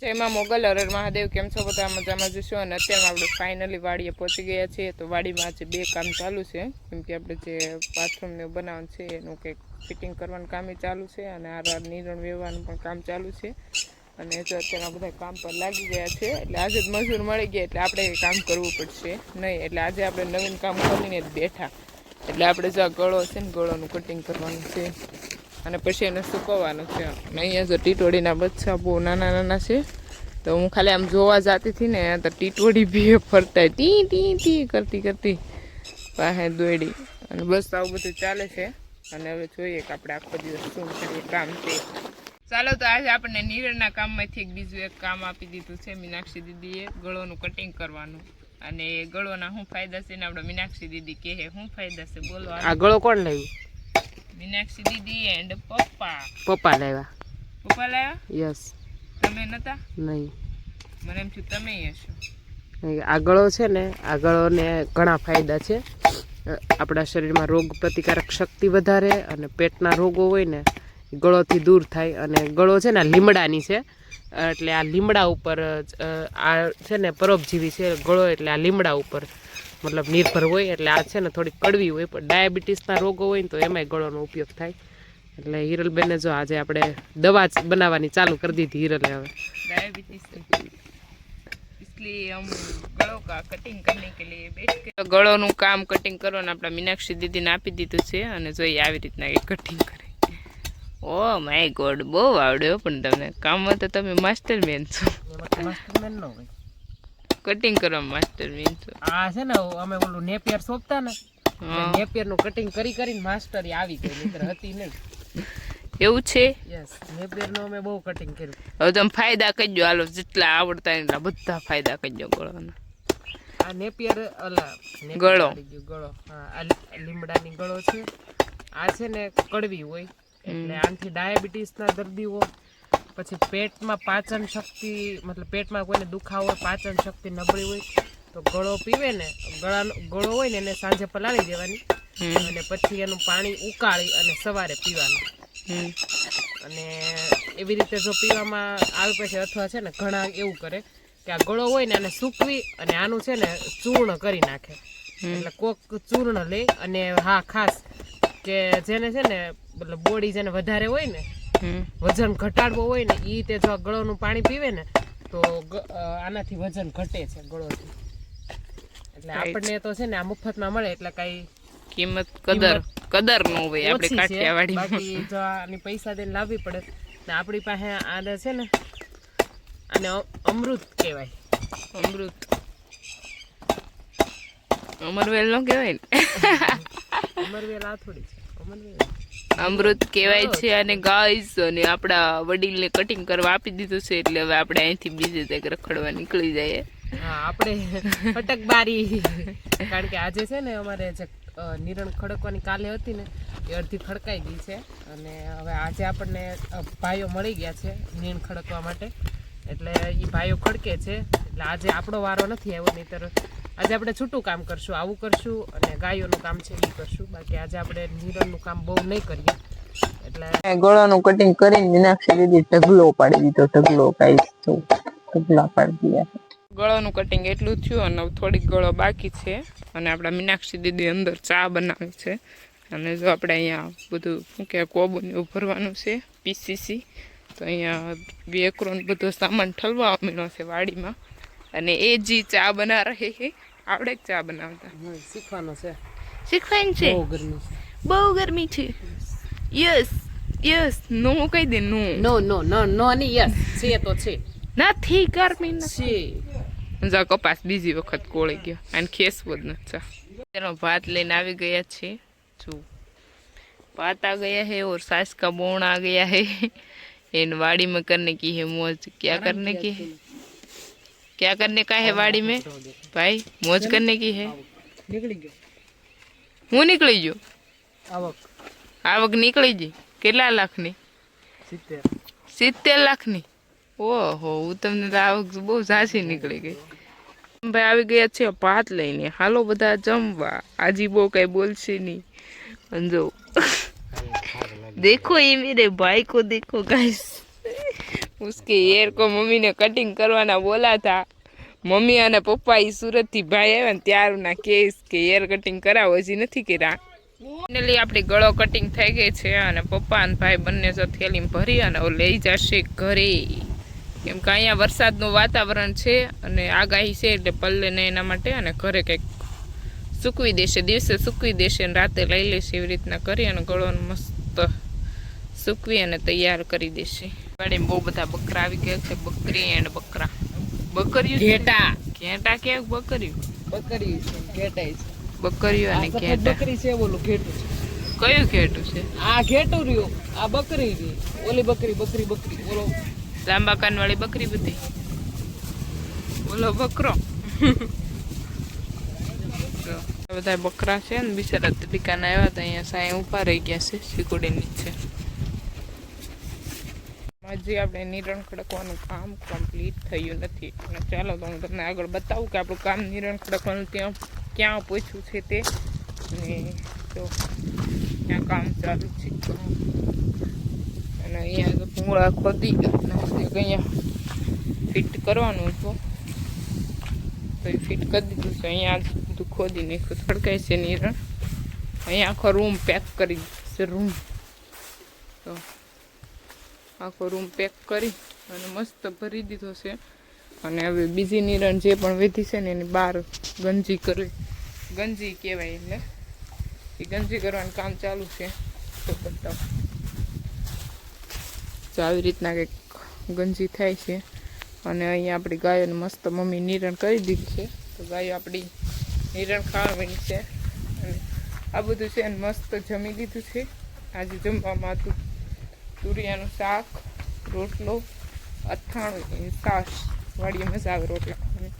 જયમાં મોગલ હરર મહાદેવ. કેમ છો બધા? મજામાં જશો. અને અત્યારે આપણે ફાઇનલી વાડીએ પહોંચી ગયા છીએ. તો વાડીમાં આજે 2 કામ ચાલુ છે, કેમ કે આપણે જે બાથરૂમને બનાવવાનું છે એનું કંઈક ફિટિંગ કરવાનું કામ ચાલુ છે, અને આ નિરણ વેવવાનું પણ કામ ચાલુ છે. અને જો અત્યારે બધા કામ પર લાગી ગયા છે, એટલે આજે જ મજૂર મળી ગયા, એટલે આપણે કામ કરવું પડશે નહીં. એટલે આજે આપણે નવીન કામ કરીને જ બેઠા. એટલે આપણે જો ગળો છે ને, ગળોનું કટિંગ કરવાનું છે, અને પછી એને સુકવવાનું છે. અને અહીંયા જો ટીટોડીના બચ્ચા બહુ નાના નાના છે. તો હું ખાલી આમ જોવા જતી હતી ને, તો ટીટોડી બી ફરતા ટી ટી ટી કરતી કરતી પાસે દોડી. અને બસ આવું બધું ચાલે છે. અને હવે જોઈએ કે આપણે આખો દિવસ શું કરીએ કામ છે. ચાલો તો આજે આપણને નિરણના કામમાંથી એક બીજું એક કામ આપી દીધું છે મીનાક્ષી દીદીએ, ગળોનું કટિંગ કરવાનું. અને ગળોના શું ફાયદા છે ને આપણે મીનાક્ષી દીદી કહે શું ફાયદા છે બોલો. આ ગળો કોણ લાવ્યું? મીનાક્ષી દીદી એન્ડ પપ્પા. પપ્પા લાવ્યા. પપ્પા લાવ્યા? યસ. તમે નતા? નહીં. મને એમ થયું તમે હશો. આ ગળો છે ને, આ ગળોને ઘણા ફાયદા છે. આપણા શરીરમાં રોગ પ્રતિકારક શક્તિ વધારે, અને પેટના રોગો હોય ને ગળોથી દૂર થાય. અને ગળો છે ને લીમડાની છે, એટલે આ લીમડા ઉપર આ છે ને પરોપજીવી છે ગળો, એટલે આ લીમડા ઉપર મતલબ નિર્ભર હોય. એટલે આ છે ને થોડી કડવી હોય, પણ ડાયાબિટીસના રોગો હોય ને તો એમાંય ગળોનો ઉપયોગ થાય. એટલે હિરલબેને જો આજે આપણે દવા બનાવવાની ચાલુ કરી દીધી હિરલે. હવે डायबिटीज इसलिए हम गलों का कटिंग करने के लिए बैठ के गलों काम कटिंग करवाना अपना मीनाक्षी दीदी ने आपी दीधुं छे. અને જોઈએ આવી રીતના એક કટિંગ કરે. ઓ માય ગોડ, બહુ આવડ્યો પણ તમને કામમાં તો તમે માસ્ટરમેન છો. માસ્ટરમેન નો હોય, કટિંગ કરવા માસ્ટરમેન છો. આ છે ને અમે ઓલું નેપિયર સોંપતા ને, નેપિયર નું કટિંગ કરી કરીને માસ્ટરી આવી ગઈ, નહીતર હતી નહીં. એવું છે? યસ, નેપિયર નું અમે બહુ કટિંગ કર્યું. હવે તમે ફાયદા કહેજો, હાલો જેટલા આવડતા એટલા બધા ફાયદા કહેજો ગળોના. આ નેપિયર અલા ગળો, ગળો હા, આ લીમડાની ગળો છે. આ છે ને કડવી હોય, એટલે આનાથી ડાયાબિટીસના દર્દીઓ, પછી પેટમાં પાચન શક્તિ, મતલબ પેટમાં કોઈને દુખાવો હોય, પાચન શક્તિ નબળી હોય, તો ગળો પીવે ને, ગળો હોય ને એને સાંજે પલાળી દેવાની, અને પછી એનું પાણી ઉકાળી અને સવારે પીવાનું. અને એવી રીતે જો પીવામાં આવે પછી, અથવા છે ને ઘણા એવું કરે કે આ ગળો હોય ને આને સૂકવી અને આનું છે ને ચૂર્ણ કરી નાખે. એટલે કોક ચૂર્ણ લે, અને હા ખાસ કે જેને છે ને મતલબ બોડી જેને વધારે હોય ને, વજન ઘટાડવો હોય ને, એ તે જો ગળોનું પાણી પીવે ને તો આનાથી વજન ઘટે છે ગળોથી. એટલે આપણને તો છે ને આ મફતમાં મળે, એટલે કઈ કિંમત કદર નો હોય આપણે કાઠિયાવાડી. બાકી જો આની પૈસા દઈને લાવવી પડે ને. આપણી પાસે આને છે ને, આને અમૃત કહેવાય. અમૃત અમરવેલ નો કહેવાય ને? અમરવેલ આ થોડી છે, અમરવેલ અમૃત કહેવાય છે. અને ગાઈસ, અને આપણા વડીલને કટિંગ કરવા આપી દીધું છે, એટલે હવે આપણે અહીંથી બીજે તક રખડવા નીકળી જઈએ. હા, આપણે ફટકબારી. કારણ કે આજે છે ને અમારે જે નિરણ ખડકવાની કાલે હતી ને, એ અડધી ખડકાઈ ગઈ છે. અને હવે આજે આપણને ભાઈઓ મળી ગયા છે નિરણ ખડકવા માટે, એટલે એ ભાઈઓ ખડકે છે. એટલે આજે આપણો વારો નથી આવ્યો, નહીંતર આજે આપણે છૂટું કામ કરશું, આવું કરશું, અને ગાયોનું કામ છે એ કરશું. બાકી આજે આપણે નિરણનું કામ બહુ નહીં કરીએ. એટલે ગળાનું કટિંગ કરીને મીનાક્ષી દીદી ઢગલો પાડી દીધો. ઢગલો કાંઈ ઢગલા પાડી દીધા. ગળાનું કટિંગ એટલું થયું, અને થોડીક ગળો બાકી છે. અને આપણા મીનાક્ષી દીદી અંદર ચા બનાવે છે. અને જો આપણે અહીંયા બધું શું કે કોબું એવું ભરવાનું છે, પીસીસી. તો અહીંયા વેકરો બધો સામાન ઠલવા મીણો છે વાડીમાં. અને એ જી ચા બના રહે છે. આવડે ચા બનાવતા? શીખવાનો છે. શીખવાનું છે? બહુ ગરમી છે, બહુ ગરમી છે. યસ યસ, નો કહી દે. નો નો નો નો નો ની યસ છે તો છે. નથી ગરમી નથી. છે. જા કપાસ બીજી વખત કોળી ગયો, અને ખેસવો જ નથી. તેનો ભાત લઈને આવી ગયા છે. જો भात आ गया है, और सास का बोन आ गया है. इन वाड़ी में करने की है मौज. क्या करने की है? क्या करने का है वाड़ी में भाई? मौज करने की है. નીકળી ગયો. હું નીકળી ગયો? આવક નીકળી ગઈ. કેટલા લાખની? 70 લાખની. ઓહો, હું તમને તો આવક બહુ ઝાંસી નીકળી ગઈ. ભાઈ આવી ગયા છે ભાત લઈને. હાલો બધા જમવા. આજી બહુ કઈ બોલશે નહીં. જો देखो ये मेरे भाई को देखो गाइस, उसके हेयर को मम्मी ने कटिंग करवाना बोला था। मम्मी અને પપ્પા ઈ સુરત થી ભાઈ આવ્યા ને ત્યારના કેસ કે હેર કટિંગ કરાવો હજી નથી કર્યા। ફાઇનલી આપણી ગળો કટિંગ થઈ ગઈ છે અને પપ્પા અને ભાઈ બંને જો થેલીમાં ભરી અને લઈ જશે ઘરે, કેમ કે અહીંયા વરસાદનું વાતાવરણ છે અને આગાહી છે એટલે પલ્લે ને એના માટે, અને ઘરે કંઈક સૂકવી દેશે, દિવસે સૂકવી દેશે અને રાતે લઈ લેશે, એવી રીતના કરી અને ગળોને મસ્ત સૂકવી અને તૈયાર કરી દેશે। ગાડીમાં બહુ બધા બકરા આવી ગયા છે, બકરી એન્ડ બકરા, બકરીઓ ઘેટા ઘેટા કે બકરીઓ, બકરી છે ઘેટાઈ છે, બકરીઓ અને ઘેટા। બકરી છે બોલું ઘેટું છે, કયું ઘેટું છે? આ ઘેટું રહ્યું, આ બકરી રહી, ઓલી બકરી બકરી બકરી બોલો લાંબા કાન વાળી બકરી બધી, બોલો બકરો। બધા બકરા છે ને બિચારા દુકાને આવ્યા હતા, અહીંયા સાંઈ ઊભા રહી ગયા છે શીકુડી નીચે। હજી આપણે નિરણ ખડકવાનું કામ કમ્પ્લીટ થયું નથી, અને ચાલો તો હું તમને આગળ બતાવું કે આપણું કામ નિરણ ખડકવાનું ત્યાં ક્યાં પહોંચ્યું છે તે, અને તો ત્યાં કામ ચાલુ છે। અને અહીંયા તો પૂંગળા ખોદી અહીંયા ફિટ કરવાનું હતું તો એ ફિટ કરી દીધું છે। અહીંયા બધું ખોદી નાખ્યું, ખડકાય છે નિરણ। અહીંયા આખો રૂમ પેક કરી દીધો છે, રૂમ તો આખો રૂમ પેક કરી અને મસ્ત ભરી દીધો છે। અને હવે બીજી નિરણ જે પણ વિધિ છે ને એની બહાર ગંજી કરવી, ગંજી કહેવાય, એટલે એ ગંજી કરવાનું કામ ચાલુ છે। તો બતાવો તો આવી રીતના કંઈક ગંજી થાય છે। અને અહીંયા આપણી ગાયોને મસ્ત મમ્મી નિરણ કરી દીધી છે, તો ગાયો આપણી નિરણ ખાવાની છે। અને આ બધું છે ને મસ્ત જમી લીધું છે। આજે જમવામાં હતું તુરિયાનું શાક, રોટલો, અથાણું, છાશ, વાડીએ મજા આવે રોટલા ખાવાની,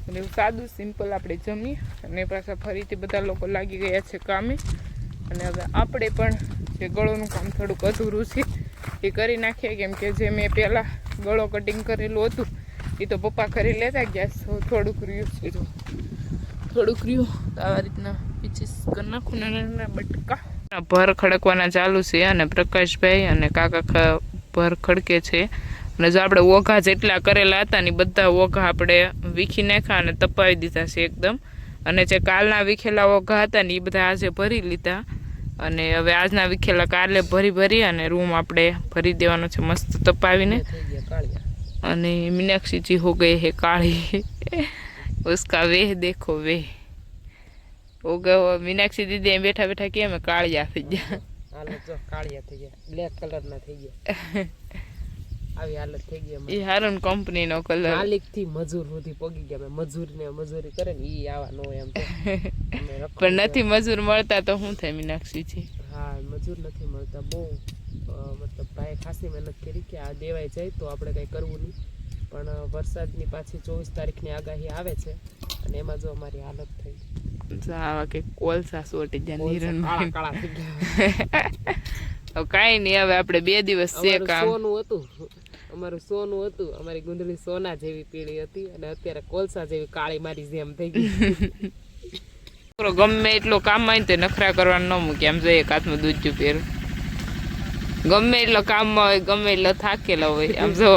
અને એવું સાદું સિમ્પલ આપણે જમી અને પાછા ફરીથી બધા લોકો લાગી ગયા છે કામે। અને હવે આપણે પણ જે ગળોનું કામ થોડુંક અધૂરું છે એ કરી નાખીએ, કેમ કે જે મેં પહેલાં ગળો કટિંગ કરેલું હતું એ તો પપ્પા કરી લેતા ગયા, થોડુંક રહ્યું છે, જો થોડુંક રહ્યું તો આવા રીતના પીચીસ કરી નાખું, નાના નાના બટકા। ભર ખડકવાના ચાલુ છે અને પ્રકાશભાઈ અને કાકા ભર ખડકે છે। અને જો આપણે ઓઘા જેટલા કરેલા હતા ને બધા ઓઘા આપણે વીખી નાખ્યા અને તપાવી દીધા છે એકદમ। અને જે કાલના વીખેલા ઓઘા હતા ને એ બધા આજે ભરી લીધા, અને હવે આજના વીખેલા કાલે ભરી અને રૂમ આપણે ભરી દેવાનો છે મસ્ત તપાવીને। અને મીનાક્ષી જી હો ગઈ હે કાળી, उसका वेह देखो वेह हो गयो। मीनाक्षी दीदी बैठा बैठा के मैं कालिया થઈ ગયા, હાલત જો કાળિયા થઈ ગયા, બ્લેક કલર ના થઈ ગયા, આવી હાલત થઈ ગઈ। એ હારન કંપની નો કલર, માલિક થી મજૂર સુધી પગી ગયા, મજૂરી કરે ને ઈ આવા નો એમ તો પણ નથી મજૂર મળતા તો શું થાય મીનાક્ષી જી? હા મજૂર નથી મળતા, બહુ મતલબ ભાઈ ખાસી મહેનત કરી કે આ દેવાય જાય તો આપણે કઈ કરવું નહીં, પણ વરસાદની પાછી 24 તારીખની આગાહી આવે છે અને એમાં જો અમારી હાલત થઈ આવા કે કોલસા સોટી ગયા, નિરણ કાળા થઈ ગયા। હવે કાંઈ નહીં, હવે આપણે 2 દિવસ છે કામ। સોનું હતું અમારું, સોનું હતું, અમારી ગુંદડી સોના જેવી પીળી હતી અને અત્યારે કોલસા જેવી કાળી મારી જેમ થઈ ગઈ। ગમે એટલો કામમાં હોય તો નખરા કરવાનું ન મૂકે, આમ જોઈએ એક હાથમાં દૂધ પહેર, ગમે એટલો કામમાં હોય, ગમે એટલો થાકેલો હોય, આમ જો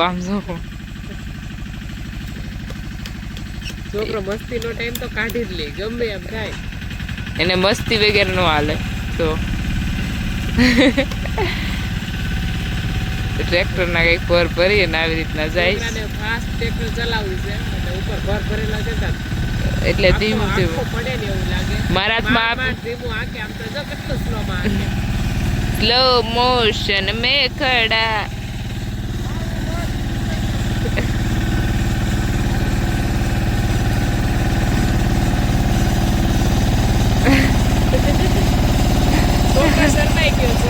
છોકરો મસ્તીનો ટાઈમ તો કાઢી જ લે, ગમે એમ થાય એને મસ્તી વગેરે ન હાલે। તો ટ્રેક્ટર ના કઈક ભર ભરી અને આવી રીતના જાય, ફાસ્ટ ટ્રેક્ટર ચલાવવું છે એટલે ઉપર ભર ભરેલા જતા એટલે ધીમું ધીમું પડે ને એવું લાગે। મારા હાથમાં ધીમું આકે આમ તો જો કેટલું સ્લો માં આકે, સ્લો મોશન મે ખડા। છોકરા શરમાઈ ગયો છે।